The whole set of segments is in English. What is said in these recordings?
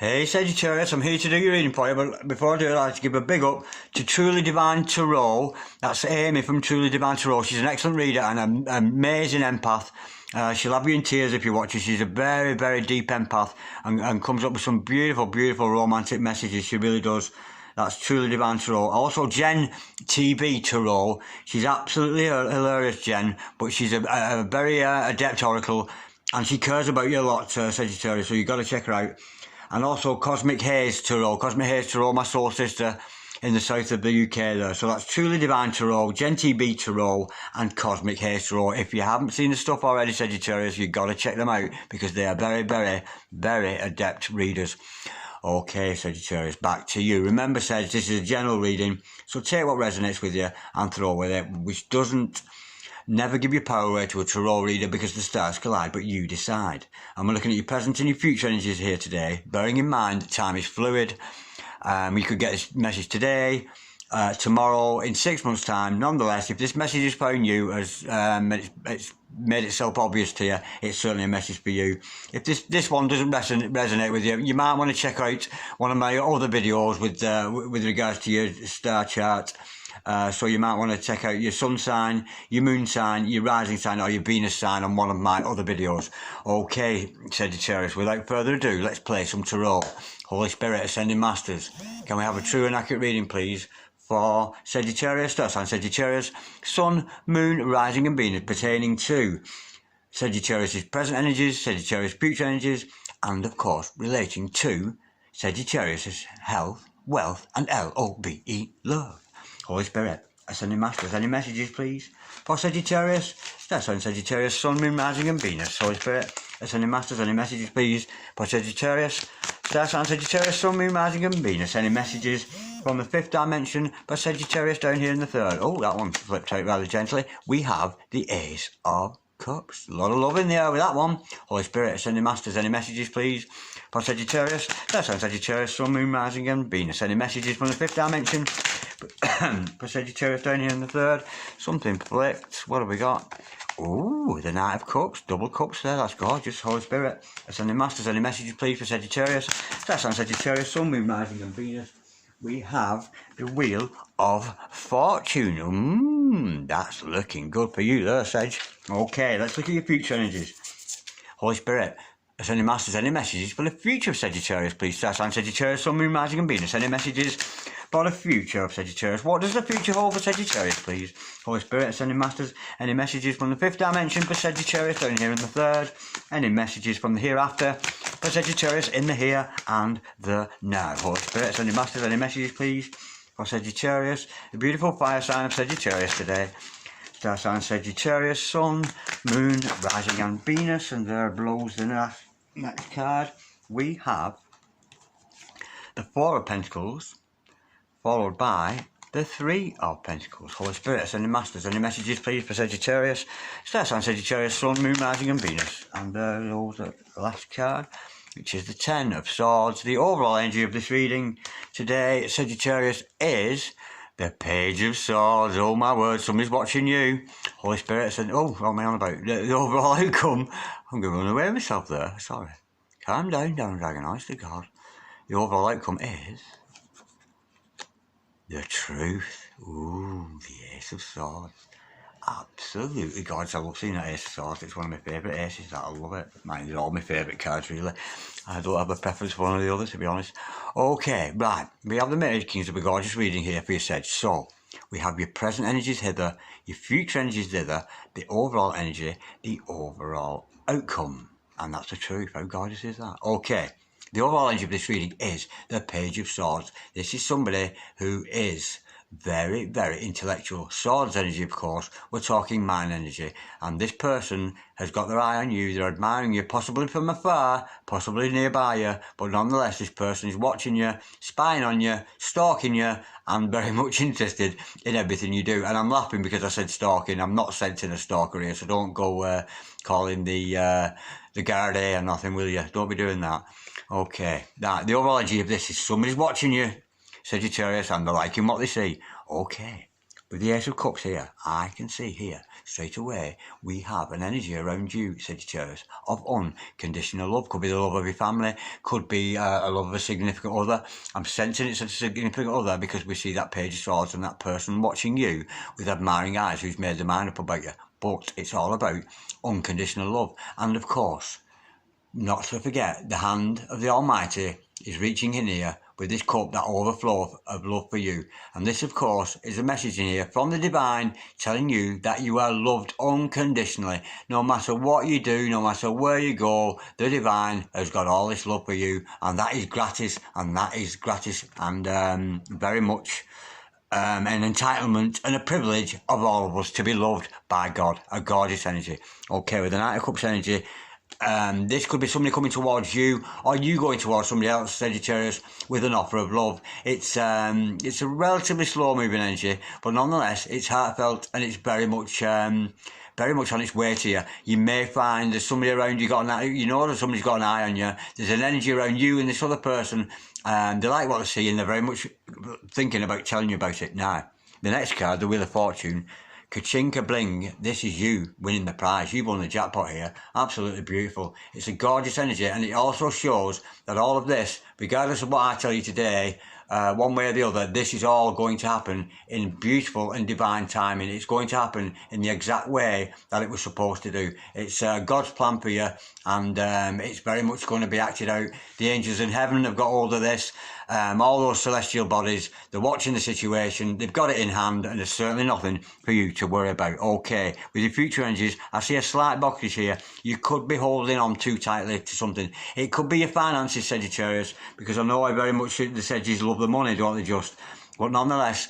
Hey Sagittarius, I'm here to do your reading for you, but before I do, I'd like to give a big up to Truly Divine Tarot. That's Amy from Truly Divine Tarot. She's an excellent reader and an amazing empath. She'll have you in tears if you watch her. She's a very, very deep empath and comes up with some beautiful, beautiful romantic messages. She really does. That's Truly Divine Tarot. Also, Jen TB Tarot. She's absolutely hilarious, Jen, but she's a very adept oracle and she cares about you a lot, Sagittarius, so you've got to check her out. And also Cosmic Haze Tarot. Cosmic Haze Tarot, my soul sister in the south of the UK there. So that's Truly Divine Tarot, Gen TB Tarot and Cosmic Haze Tarot. If you haven't seen the stuff already, Sagittarius, you've got to check them out because they are very, very, very adept readers. Okay, Sagittarius, back to you. Remember, Sag, this is a general reading, so take what resonates with you and throw with it, which doesn't never give your power away to a tarot reader because the stars collide, but you decide. And we're looking at your present and your future energies here today, bearing in mind that time is fluid. You could get this message today, tomorrow, in 6 months' time. Nonetheless, if this message is found you, as it's made itself obvious to you, it's certainly a message for you. If this one doesn't resonate with you, you might want to check out one of my other videos with regards to your star chart. So you might want to check out your sun sign, your moon sign, your rising sign or your Venus sign on one of my other videos. Okay, Sagittarius, without further ado, let's play some tarot. Holy Spirit, Ascending Masters, can we have a true and accurate reading, please, for Sagittarius, star sign Sagittarius, sun, moon, rising and Venus, pertaining to Sagittarius' present energies, Sagittarius' future energies, and of course relating to Sagittarius' health, wealth and LOVE, love. Holy Spirit, Ascending Masters, any messages please for Sagittarius? That's on Sagittarius, Sun, Moon, Rising and Venus. Holy Spirit, Ascending Masters, any messages please for Sagittarius? That's on Sagittarius, Sun, Moon, Rising and Venus. Any messages from the fifth dimension for Sagittarius down here in the third? Oh, that one flipped out rather gently. We have the Ace of Cups. A lot of love in the air with that one. Holy Spirit, Ascending Masters, any messages please for Sagittarius? That's on Sagittarius, Sun, Moon, Rising and Venus. Any messages from the fifth dimension for Sagittarius down here in the third? Something flipped. What have we got? Ooh, the Knight of Cups, double cups there, that's gorgeous. Holy Spirit, Ascending Masters, any messages please for Sagittarius? That's on Sagittarius, Sun, Moon, Rising and Venus. We have the Wheel of Fortune. That's looking good for you there, Sag. Okay, let's look at your future energies. Holy Spirit, Ascending Masters, any messages for the future of Sagittarius, please? That's on Sagittarius, Sun, Moon, Rising and Venus. Any messages for the future of Sagittarius? What does the future hold for Sagittarius, please? Holy Spirit, Ascending Masters, any messages from the fifth dimension for Sagittarius down here in the third? Any messages from the hereafter for Sagittarius in the here and the now? Holy Spirit, Ascending Masters, any messages please for Sagittarius, the beautiful fire sign of Sagittarius today? Star sign Sagittarius, Sun, Moon, Rising and Venus, and there blows the next card. We have the Four of Pentacles, followed by the Three of Pentacles. Holy Spirit, Ascending Masters, any messages please for Sagittarius? Star sign Sagittarius, Sun, Moon, Rising and Venus. And there goes the last card, which is the Ten of Swords. The overall energy of this reading today, Sagittarius, is the Page of Swords. Oh my word, somebody's watching you. Holy Spirit, what am I on about? The overall outcome. I'm going to run away with myself there. Sorry. Calm down, Dragon, honest to God. The overall outcome is the truth. Ooh, the Ace of Swords. Absolutely gorgeous. I love seeing that Ace of Swords. It's one of my favourite aces. I love it. Mine are all my favourite cards, really. I don't have a preference for one or the other, to be honest. Okay, right. We have the Mage Kings of a gorgeous reading here for you, Sag. So, we have your present energies hither, your future energies thither, the overall energy, the overall outcome. And that's the truth. How gorgeous is that? Okay. The overall energy of this reading is the Page of Swords. This is somebody who is very, very intellectual. Swords energy, of course. We're talking mind energy. And this person has got their eye on you. They're admiring you, possibly from afar, possibly nearby you. But nonetheless, this person is watching you, spying on you, stalking you, and very much interested in everything you do. And I'm laughing because I said stalking. I'm not sensing a stalker here, so don't go calling the guard or nothing, will you? Don't be doing that. Okay. Now, the overall energy of this is somebody's watching you, Sagittarius, and they're liking what they see. Okay. with the Ace of Cups here, I can see here straight away we have an energy around you, Sagittarius, of unconditional love. Could be the love of your family, could be a love of a significant other. I'm sensing it's a significant other because we see that Page of Swords and that person watching you with admiring eyes who's made their mind up about you. But it's all about unconditional love. And of course, not to forget, the hand of the Almighty is reaching in here with this cup, that overflow of love for you. And this, of course, is a message in here from the Divine telling you that you are loved unconditionally. No matter what you do, no matter where you go, the Divine has got all this love for you. And that is gratis, and very much an entitlement and a privilege of all of us to be loved by God, a gorgeous energy. Okay, with the Knight of Cups energy, this could be somebody coming towards you, or you going towards somebody else, Sagittarius, with an offer of love. It's a relatively slow moving energy, but nonetheless, it's heartfelt and it's very much on its way to you. You may find there's somebody around you that somebody's got an eye on you. There's an energy around you and this other person, and they like what they see and they're very much thinking about telling you about it. Now, the next card, the Wheel of Fortune. Ka-ching, ka-bling, this is you winning the prize. You've won the jackpot here. Absolutely beautiful. It's a gorgeous energy, and it also shows that all of this, regardless of what I tell you today, one way or the other, this is all going to happen in beautiful and divine timing. It's going to happen in the exact way that it was supposed to do. It's God's plan for you, and it's very much going to be acted out. The angels in heaven have got hold of this. All those celestial bodies, they're watching the situation, they've got it in hand, and there's certainly nothing for you to worry about. Okay, with your future energies, I see a slight blockage here. You could be holding on too tightly to something. It could be your finances, Sagittarius, because I know I very much the Sagittarius love the money, don't they just? But nonetheless,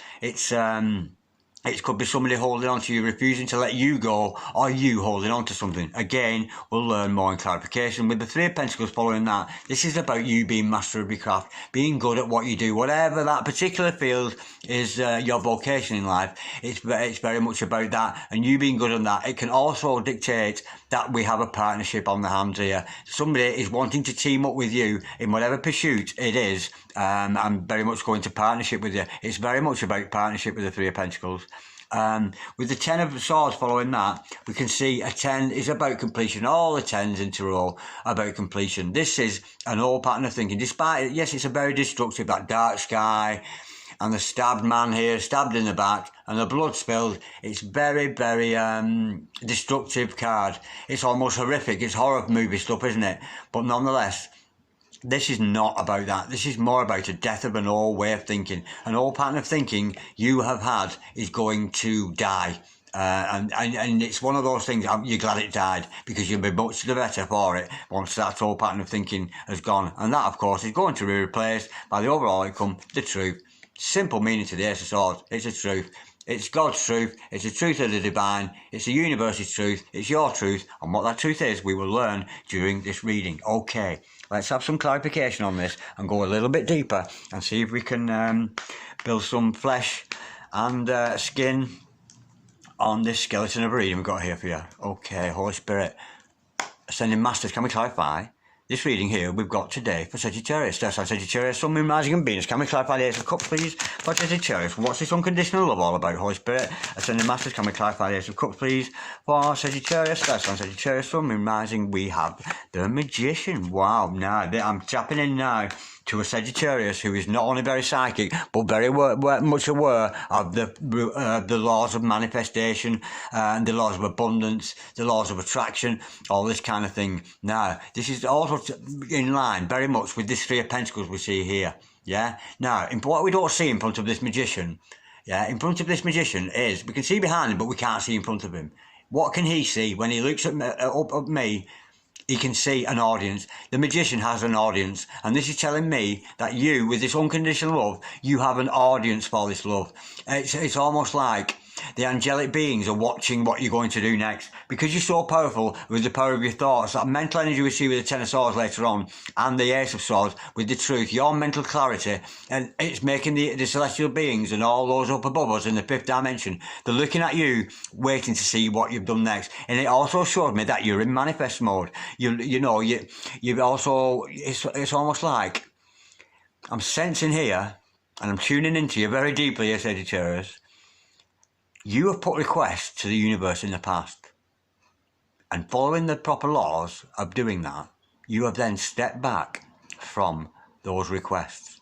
it could be somebody holding on to you, refusing to let you go, or you holding on to something. Again, we'll learn more in clarification. With the Three of Pentacles following that, this is about you being master of your craft, being good at what you do. Whatever that particular field is, your vocation in life, it's very much about that, and you being good on that. It can also dictate that we have a partnership on the hands here. Somebody is wanting to team up with you in whatever pursuit it is, and very much going to partnership with you. It's very much about partnership with the Three of Pentacles. With the Ten of Swords following that, we can see a 10 is about completion. All the 10s in a row about completion. This is an old pattern of thinking. Despite, yes, it's a very destructive, that dark sky, and the stabbed man here, stabbed in the back, and the blood spilled. It's very, very destructive card. It's almost horrific. It's horror movie stuff, isn't it? But nonetheless, this is not about that. This is more about a death of an old way of thinking. An old pattern of thinking you have had is going to die. And it's one of those things, you're glad it died, because you'll be much the better for it once that old pattern of thinking has gone. And that, of course, is going to be replaced by the overall outcome, the truth. Simple meaning to the Ace of Swords. It's the truth. It's God's truth, it's the truth of the Divine, it's the universe's truth, it's your truth, and what that truth is, we will learn during this reading. Okay, let's have some clarification on this and go a little bit deeper and see if we can build some flesh and skin on this skeleton of a reading we've got here for you. Okay, Holy Spirit, Ascending Masters, can we clarify this reading here we've got today for Sagittarius? Star sign Sagittarius, Sun, Moon, Rising and Venus. Can we clarify the Ace of Cups, please, for Sagittarius? What's this unconditional love all about, Holy Spirit? Ascending Masters, can we clarify the Ace of Cups, please, for Sagittarius? Star sign Sagittarius, Sun, Moon, Rising. We have the Magician. Wow, now I'm tapping in now to a Sagittarius who is not only very psychic but very much aware of the laws of manifestation and the laws of abundance, the laws of attraction, all this kind of thing. Now, this is also in line very much with this Three of Pentacles we see here. Yeah. Now, what we don't see in front of this magician, in front of this magician is, we can see behind him but we can't see in front of him. What can he see when he looks at me, up at me? He can see an audience. The magician has an audience. And this is telling me that you, with this unconditional love, you have an audience for this love. It's almost like the angelic beings are watching what you're going to do next. Because you're so powerful with the power of your thoughts, that mental energy we see with the Ten of Swords later on, and the Ace of Swords with the truth, your mental clarity, and it's making the celestial beings and all those up above us in the fifth dimension, they're looking at you, waiting to see what you've done next. And it also showed me that you're in manifest mode. You've also, it's almost like I'm sensing here, and I'm tuning into you very deeply here, Sagittarius, You have put requests to the universe in the past, and following the proper laws of doing that, you have then stepped back from those requests.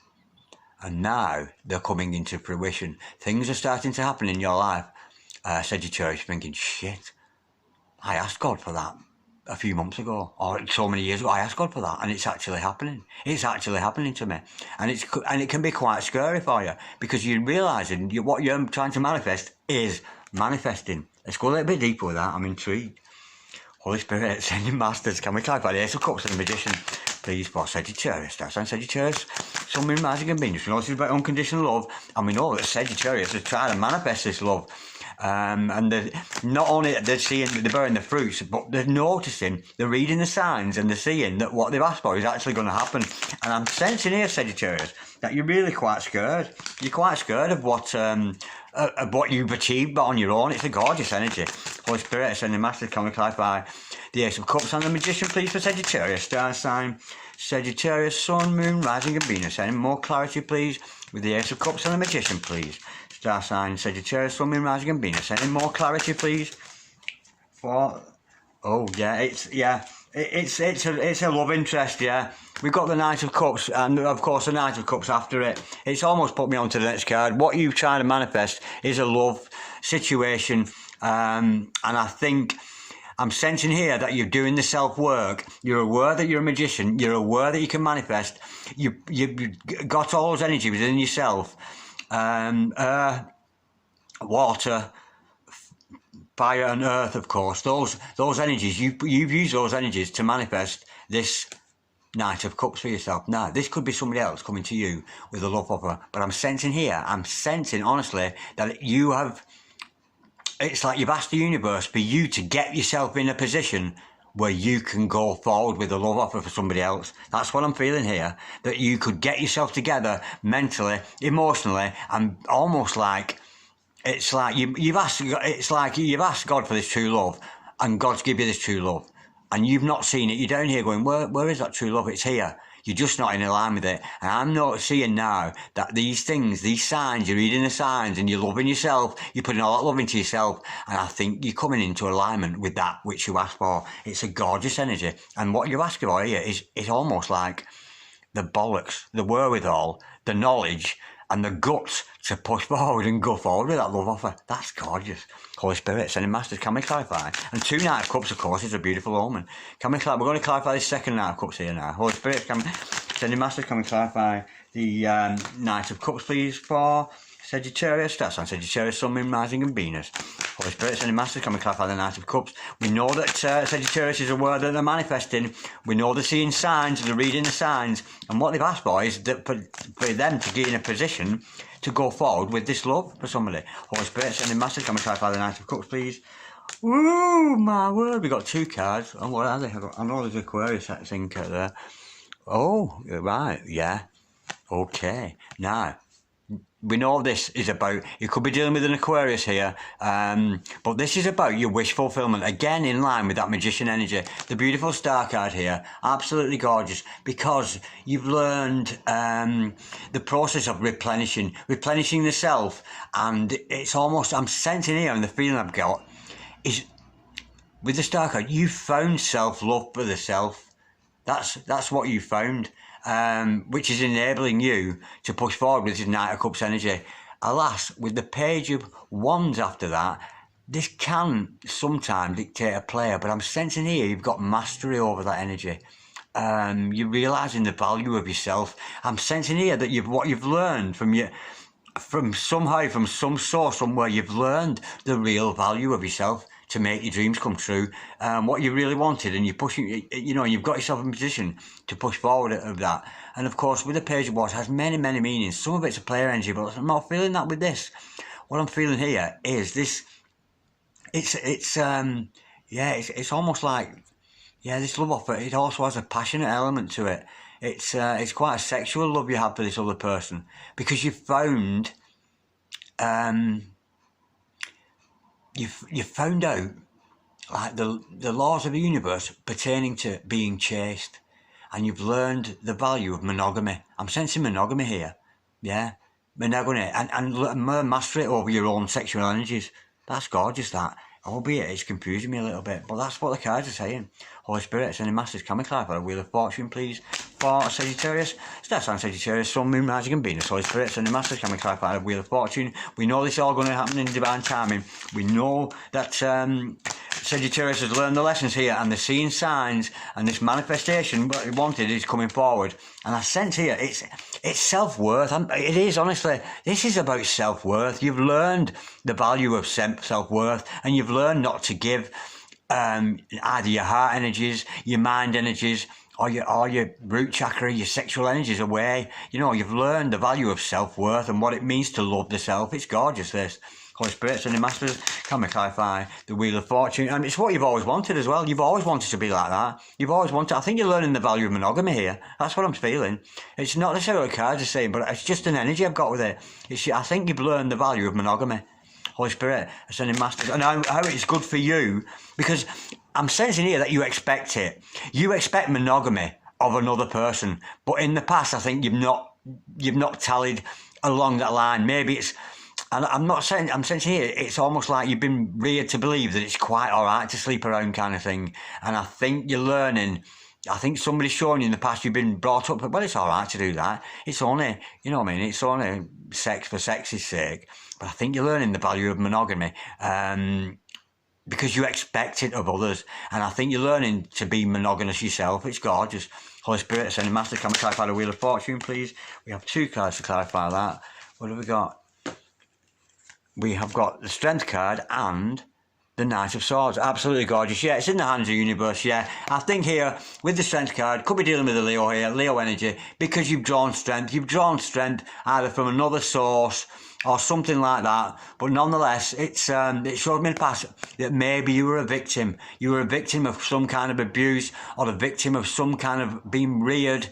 And now they're coming into fruition. Things are starting to happen in your life. Sagittarius, thinking, shit, I asked God for that a few months ago, or so many years ago. I asked God for that, and it's actually happening. It's actually happening to me, and it can be quite scary for you, because you're realising what you're trying to manifest is manifesting. Let's go a little bit deeper with that. I'm intrigued. Holy Spirit, sending masters. Can we clarify the Ace of Cups and the Magician, please, for Sagittarius? That's on Sagittarius. Sun, Moon, Rising and Venus. We know this is about unconditional love, and we know that Sagittarius is trying to manifest this love. And not only they're bearing the fruits, but they're noticing, they're reading the signs, and they're seeing that what they've asked for is actually going to happen. And I'm sensing here, Sagittarius, that you're really quite scared. You're quite scared of what you've achieved on your own. It's a gorgeous energy. Holy Spirit, sending masters, can we clarify the Ace of Cups and the Magician, please, for Sagittarius? Star sign, Sagittarius, Sun, Moon, Rising and Venus. Sending more clarity, please, with the Ace of Cups and the Magician, please. Star sign, Sagittarius, Sun, Moon, Rising and Venus. Sending more clarity, please. For, oh yeah, it's a love interest, yeah. We've got the Knight of Cups, and of course the Knight of Cups after it. It's almost put me onto the next card. What you're trying to manifest is a love situation, and I think I'm sensing here that you're doing the self-work. You're aware that you're a magician. You're aware that you can manifest. You've got all those energy within yourself. Water, fire and earth, of course. Those energies, you've used those energies to manifest this Knight of Cups for yourself. Now, this could be somebody else coming to you with a love offer, but I'm sensing honestly, that you have, it's like you've asked the universe for you to get yourself in a position where you can go forward with a love offer for somebody else. That's what I'm feeling here, that you could get yourself together mentally, emotionally, and almost like, it's like you've asked God for this true love, and God's give you this true love, and you've not seen it. You're down here going, where is that true love? It's here. You're just not in line with it. And I'm not seeing now that these things, these signs, you're reading the signs and you're loving yourself, you're putting all that love into yourself, and I think you're coming into alignment with that which you asked for. It's a gorgeous energy, and what you're asking for here is almost like the bollocks, the wherewithal, the knowledge, and the guts to push forward and go forward with that love offer. That's gorgeous. Holy Spirit, sending masters, can we clarify? And 2 Knight of Cups, of course, is a beautiful omen. Can we clarify? We're going to clarify this second Knight of Cups here now. Holy Spirit, sending masters, can we clarify the Knight of Cups, please, for Sagittarius? That's on Sagittarius, Sun, Moon, Rising and Venus. Holy Spirit, sending masters, can we clarify the Knight of Cups? We know that Sagittarius is aware that they're manifesting. We know they're seeing signs, they're reading the signs, and what they've asked for is that for them to get in a position to go forward with this love for somebody. Holy Spirit, sending masters, can we clarify the Knight of Cups, please? Ooh, my word, we got 2 cards. And what are they? I know there's Aquarius thinker there. Oh, right, yeah. Okay, now, we know this is about, you could be dealing with an Aquarius here, but this is about your wish fulfillment, again in line with that magician energy. The beautiful star card here, absolutely gorgeous, because you've learned the process of replenishing the self, and it's almost, I'm sensing here, and the feeling I've got is, with the star card, you've found self-love for the self. That's what you found, which is enabling you to push forward with this Knight of Cups energy. Alas, with the Page of Wands after that, this can sometimes dictate a player, but I'm sensing here you've got mastery over that energy. You're realising the value of yourself. I'm sensing here that what you've learned from some source somewhere, you've learned the real value of yourself to make your dreams come true, what you really wanted, and you're pushing, you've got yourself in a position to push forward of that. And of course, with the Page of Wands, has many, many meanings. Some of it's a player energy, but I'm not feeling that with this. What I'm feeling here is this, it's almost like, this love offer, it also has a passionate element to it. It's quite a sexual love you have for this other person, because you've found, you've found out like the laws of the universe pertaining to being chaste, and you've learned the value of monogamy. I'm sensing monogamy here, monogamy, and master it over your own sexual energies. That's gorgeous, that. Albeit it's confusing me a little bit, but that's what the cards are saying. Holy Spirit, sending masters, can we clarify the Wheel of Fortune, please, for Sagittarius? Star sign Sagittarius, Sun, Moon, Rising and Venus. Holy Spirit, sending masters, can we clarify the Wheel of Fortune? We know this is all going to happen in divine timing. We know that Sagittarius has learned the lessons here, and they're seeing signs, and this manifestation, what he wanted, is coming forward. And I sense here, it's self-worth. It is, honestly. This is about self-worth. You've learned the value of self-worth, and you've learned not to give either your heart energies, your mind energies, or your root chakra, your sexual energies away. You know, you've learned the value of self-worth and what it means to love the self. It's gorgeous, this. Holy Spirit and the Masters, can we clarify the Wheel of Fortune? And it's what you've always wanted as well. You've always wanted to be like that. You've always wanted, I think you're learning the value of monogamy here. That's what I'm feeling. It's not necessarily what cards are saying, but it's just an energy I've got with it. I think you've learned the value of monogamy. Holy Spirit, Ascending Masters, and how it's good for you, because I'm sensing here that you expect it. You expect monogamy of another person, but in the past, I think you've not tallied along that line. Maybe it's, and I'm sensing here, it's almost like you've been reared to believe that it's quite all right to sleep around kind of thing. And I think you're learning. I think somebody's shown you in the past you've been brought up, well, it's all right to do that. It's only, you know what I mean, it's only sex for sex's sake. But I think you're learning the value of monogamy because you expect it of others. And I think you're learning to be monogamous yourself. It's gorgeous. Holy Spirit, Ascending Master, can we clarify the Wheel of Fortune, please? We have 2 cards to clarify that. What have we got? We have got the Strength card and the Knight of Swords. Absolutely gorgeous. Yeah, it's in the hands of the universe. Yeah, I think here with the Strength card, could be dealing with the Leo here, Leo energy, because you've drawn strength. You've drawn strength either from another source or something like that. But nonetheless, it showed me in the past that maybe you were a victim. You were a victim of some kind of abuse, or a victim of some kind of being reared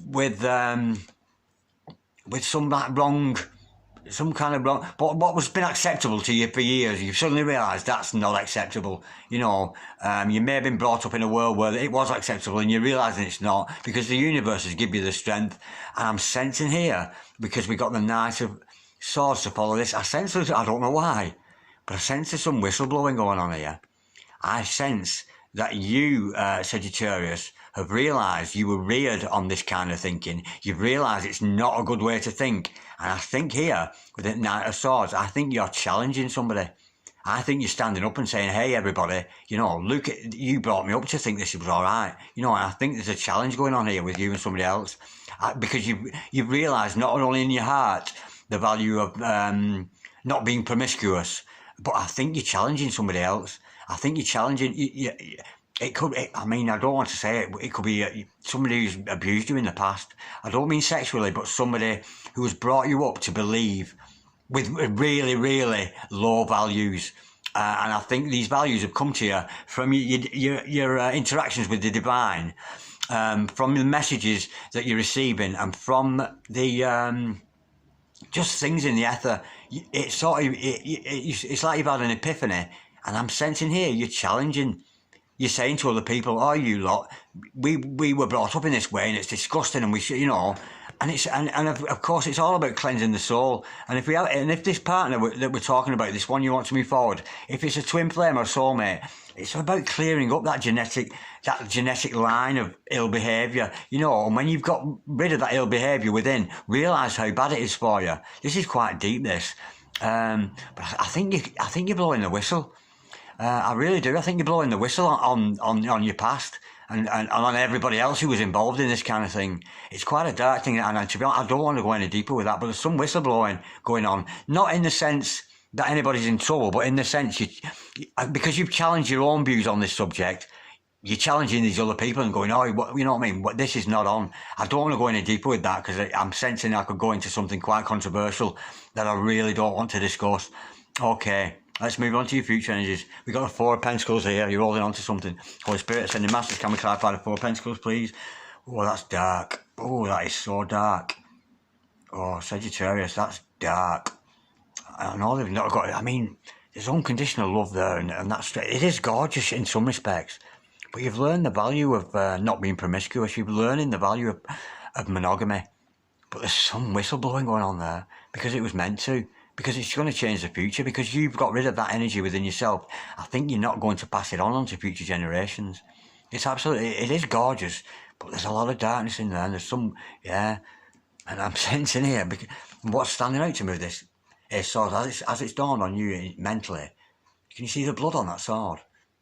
with some wrong. Some kind of wrong, but what was been acceptable to you for years, you've suddenly realised that's not acceptable. You know, you may have been brought up in a world where it was acceptable, and you're realising it's not, because the universe has given you the strength. And I'm sensing here, because we got the Knight of Swords to follow this, I sense, I don't know why, but I sense there's some whistleblowing going on here. I sense that you, Sagittarius, have realised you were reared on this kind of thinking. You've realised it's not a good way to think. And I think here, with the Knight of Swords, I think you're challenging somebody. I think you're standing up and saying, hey, everybody, you know, look, you brought me up to think this was all right. You know, and I think there's a challenge going on here with you and somebody else. Because you've realised not only in your heart the value of not being promiscuous, but I think you're challenging somebody else. I think you're challenging... It could, I mean, I don't want to say it, but it could be somebody who's abused you in the past. I don't mean sexually, but somebody who has brought you up to believe with really, really low values. And I think these values have come to you from your interactions with the divine, from the messages that you're receiving, and from the just things in the ether. It's sort of, it's like you've had an epiphany, and I'm sensing here you're challenging. You're saying to other people, oh, you lot, we were brought up in this way, and it's disgusting, and we should, you know, and it's and of course it's all about cleansing the soul. And if this partner that we're talking about, this one you want to move forward, if it's a twin flame or a soulmate, it's about clearing up that genetic line of ill behaviour, you know. And when you've got rid of that ill behaviour within, realise how bad it is for you. This is quite deep, this, but I think you're blowing the whistle. I really do. I think you're blowing the whistle on your past and on everybody else who was involved in this kind of thing. It's quite a dark thing, and to be honest, I don't want to go any deeper with that, but there's some whistleblowing going on. Not in the sense that anybody's in trouble, but in the sense because you've challenged your own views on this subject, you're challenging these other people and going, oh, you know what I mean? This is not on. I don't want to go any deeper with that, because I'm sensing I could go into something quite controversial that I really don't want to discuss. Okay. Let's move on to your future energies. We've got the 4 of Pentacles here. You're holding on to something. Holy Spirit, Ascending Masters, can we clarify the 4 of Pentacles, please? Oh, that's dark. Oh, that is so dark. Oh, Sagittarius, that's dark. I know they've not got... I mean, there's unconditional love there, and that's... It is gorgeous in some respects. But you've learned the value of not being promiscuous. You're learning the value of monogamy. But there's some whistleblowing going on there, because it was meant to. because it's going to change the future, because you've got rid of that energy within yourself. I think you're not going to pass it on to future generations. It's absolutely, it is gorgeous, but there's a lot of darkness in there, and there's some, yeah, and I'm sensing here, because what's standing out to me with this sword, as it's dawned on you mentally, can you see the blood on that sword?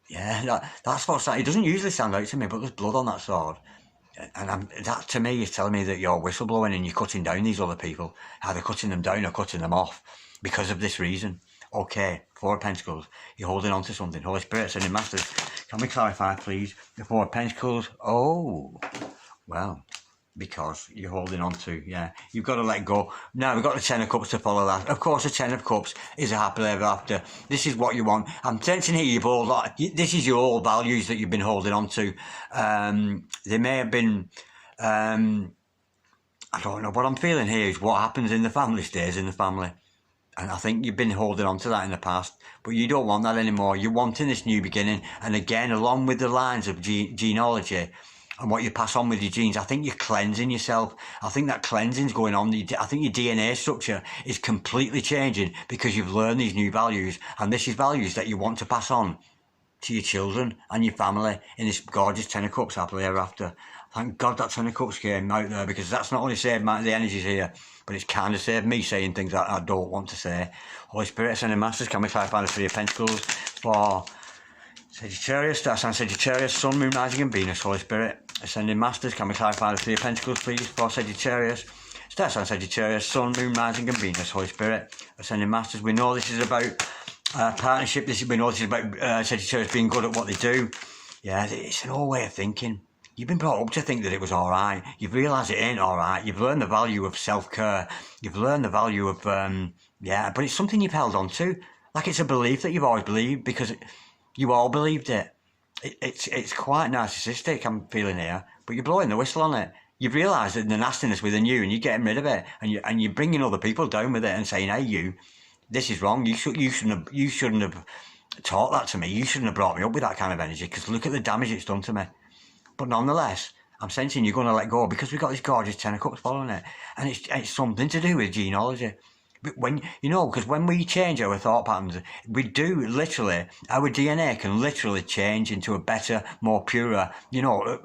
Yeah, that's what's that. It doesn't usually stand out to me, but there's blood on that sword. And that to me is telling me that you're whistleblowing and you're cutting down these other people, either cutting them down or cutting them off because of this reason. Okay, Four of Pentacles, you're holding on to something. Holy Spirit, sending masters, can we clarify please? The Four of Pentacles, oh, well, because you're holding on to, yeah, you've got to let go. Now we've got the Ten of Cups to follow that. Of course, the Ten of Cups is a happily ever after. This is what you want. I'm sensing here you've all, this is your old values that you've been holding on to. They may have been, I don't know, what I'm feeling here is what happens in the family stays in the family. And I think you've been holding on to that in the past, but you don't want that anymore. You're wanting this new beginning. And again, along with the lines of genealogy, and what you pass on with your genes, I think you're cleansing yourself. I think that cleansing's going on. I think your DNA structure is completely changing because you've learned these new values. And this is values that you want to pass on to your children and your family in this gorgeous Ten of Cups happily ever after. Thank God that Ten of Cups came out there, because that's not only saved the energies here, but it's kind of saved me saying things that I don't want to say. Holy Spirit, sending masters, can we clarify the Three of Pentacles for Sagittarius, Star Sign Sagittarius, Sun, Moon, Rising and Venus. Holy Spirit, ascending masters, can we clarify the Three of Pentacles please for Sagittarius, Star Sign Sagittarius, Sun, Moon, Rising and Venus. Holy Spirit, ascending masters, we know this is about partnership. We know this is about Sagittarius being good at what they do. Yeah, it's an old way of thinking. You've been brought up to think that it was alright. You've realised it ain't alright. You've learned the value of self-care. You've learned the value of, yeah, but it's something you've held on to. Like it's a belief that you've always believed, because you all believed it. It's quite narcissistic, I'm feeling here, but you're blowing the whistle on it. You've realised that the nastiness within you, and you're getting rid of it, and you're bringing other people down with it and saying, hey, you, this is wrong. You shouldn't have taught that to me. You shouldn't have brought me up with that kind of energy, because look at the damage it's done to me. But nonetheless, I'm sensing you're going to let go, because we've got this gorgeous Ten of Cups following it, and it's something to do with genealogy. But when, you know, because when we change our thought patterns, we do literally, our DNA can literally change into a better, more purer, you know,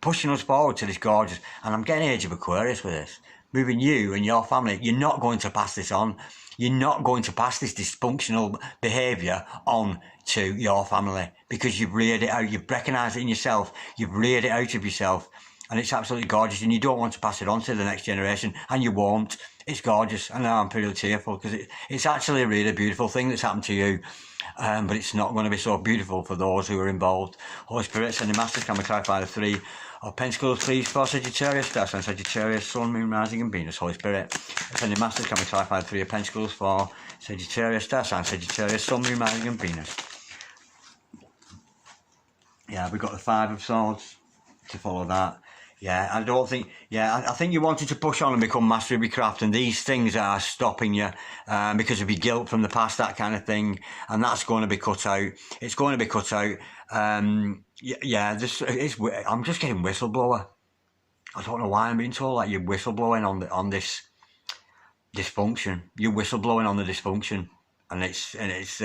pushing us forward to this gorgeous, and I'm getting Age of Aquarius with this, moving you and your family. You're not going to pass this on. You're not going to pass this dysfunctional behaviour on to your family, because you've reared it out, you've recognised it in yourself, you've reared it out of yourself, and it's absolutely gorgeous, and you don't want to pass it on to the next generation, and you won't. It's gorgeous, and now I'm pretty tearful, because it's actually a really beautiful thing that's happened to you, but it's not going to be so beautiful for those who are involved. Holy Spirit, sending masters, can we clarify the Three of Pentacles please for Sagittarius, Star Sign Sagittarius, Sun, Moon, Rising and Venus. Holy Spirit, sending masters, can we clarify the Three of Pentacles for Sagittarius, Star Sign Sagittarius, Sun, Moon, Rising and Venus. Yeah, we've got the Five of Swords to follow that. Yeah, I don't think, yeah, I think you wanted to push on and become master of your craft, and these things are stopping you because of your guilt from the past, that kind of thing, and that's going to be cut out. It's going to be cut out. Yeah, I'm just getting whistleblower. I don't know why I'm being told that you're whistleblowing on this dysfunction. You're whistleblowing on the dysfunction, and it's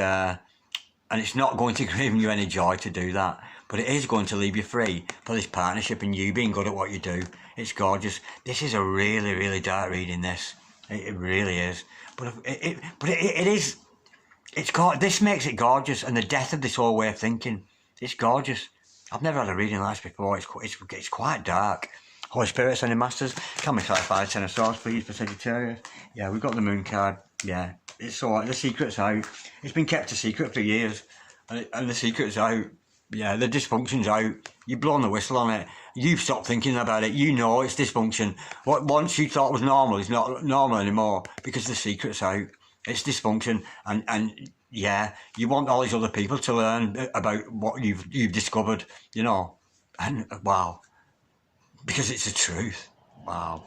not going to give you any joy to do that. But it is going to leave you free for this partnership and you being good at what you do. It's gorgeous. This is a really, really dark reading, this. It really is. But it is. This makes it gorgeous, and the death of this whole way of thinking. It's gorgeous. I've never had a reading like this before. It's quite dark. Holy Spirit, sending masters, can we clarify Ten of Swords please for Sagittarius? Yeah, we've got the Moon card. Yeah, it's all right. The secret's out. It's been kept a secret for years, and the secret's out. Yeah, the dysfunction's out. You've blown the whistle on it. You've stopped thinking about it. You know it's dysfunction. What once you thought was normal is not normal anymore, because the secret's out. It's dysfunction, and yeah, you want all these other people to learn about what you've discovered, you know. And wow, because it's the truth. Wow.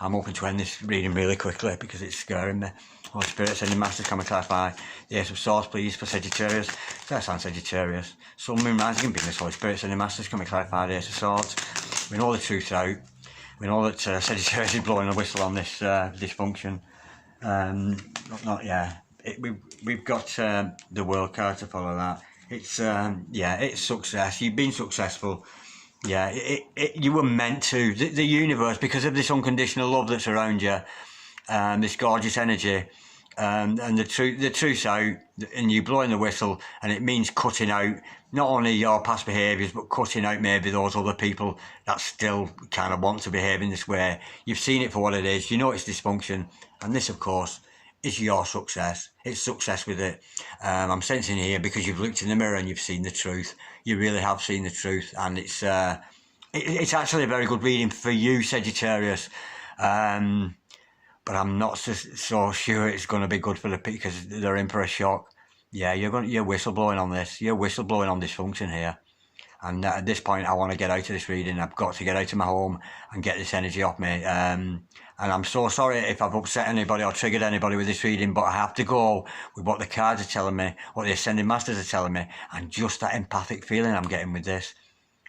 I'm hoping to end this reading really quickly because it's scaring me. Holy Spirit, sending masters, can we clarify the Ace of Swords please for Sagittarius? Star Sign Sagittarius, Sun, Moon, Rising and Venus. Holy Spirit, sending masters, can we clarify the Ace of Swords? We know the truth's out. We know that Sagittarius is blowing a whistle on this dysfunction. not yeah. We've got the world card to follow that. It's yeah, it's success. You've been successful. Yeah, you were meant to. The universe, because of this unconditional love that's around you, this gorgeous energy, and the truth's out, and you blowing the whistle, and it means cutting out not only your past behaviours, but cutting out maybe those other people that still kind of want to behave in this way. You've seen it for what it is. You know it's dysfunction, and this, of course, is your success. It's success with it. I'm sensing here because you've looked in the mirror and you've seen the truth. You really have seen the truth, and it's actually a very good reading for you, Sagittarius. But I'm not so sure it's going to be good for the people because they're in for a shock. Yeah, you're whistleblowing on this. You're whistleblowing on dysfunction here. And at this point, I want to get out of this reading. I've got to get out of my home and get this energy off me. And I'm so sorry if I've upset anybody or triggered anybody with this reading, but I have to go with what the cards are telling me, what the Ascending Masters are telling me, and just that empathic feeling I'm getting with this.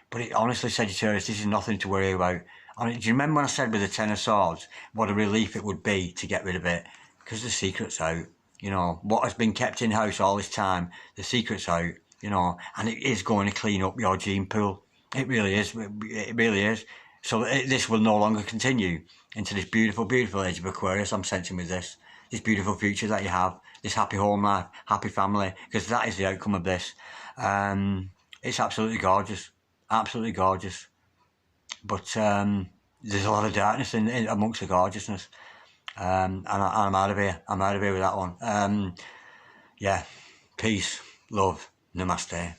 But honestly, Sagittarius, this is nothing to worry about. Do you remember when I said with the Ten of Swords, what a relief it would be to get rid of it? Because the secret's out. You know, what has been kept in house all this time, the secret's out. You know, and it is going to clean up your gene pool. It really is. It really is. So this will no longer continue into this beautiful, beautiful age of Aquarius I'm sensing with this beautiful future that you have, this happy home life, happy family, because that is the outcome of this. It's absolutely gorgeous. Absolutely gorgeous. But there's a lot of darkness in amongst the gorgeousness. And I'm out of here. I'm out of here with that one. Yeah. Peace. Love. Namaste.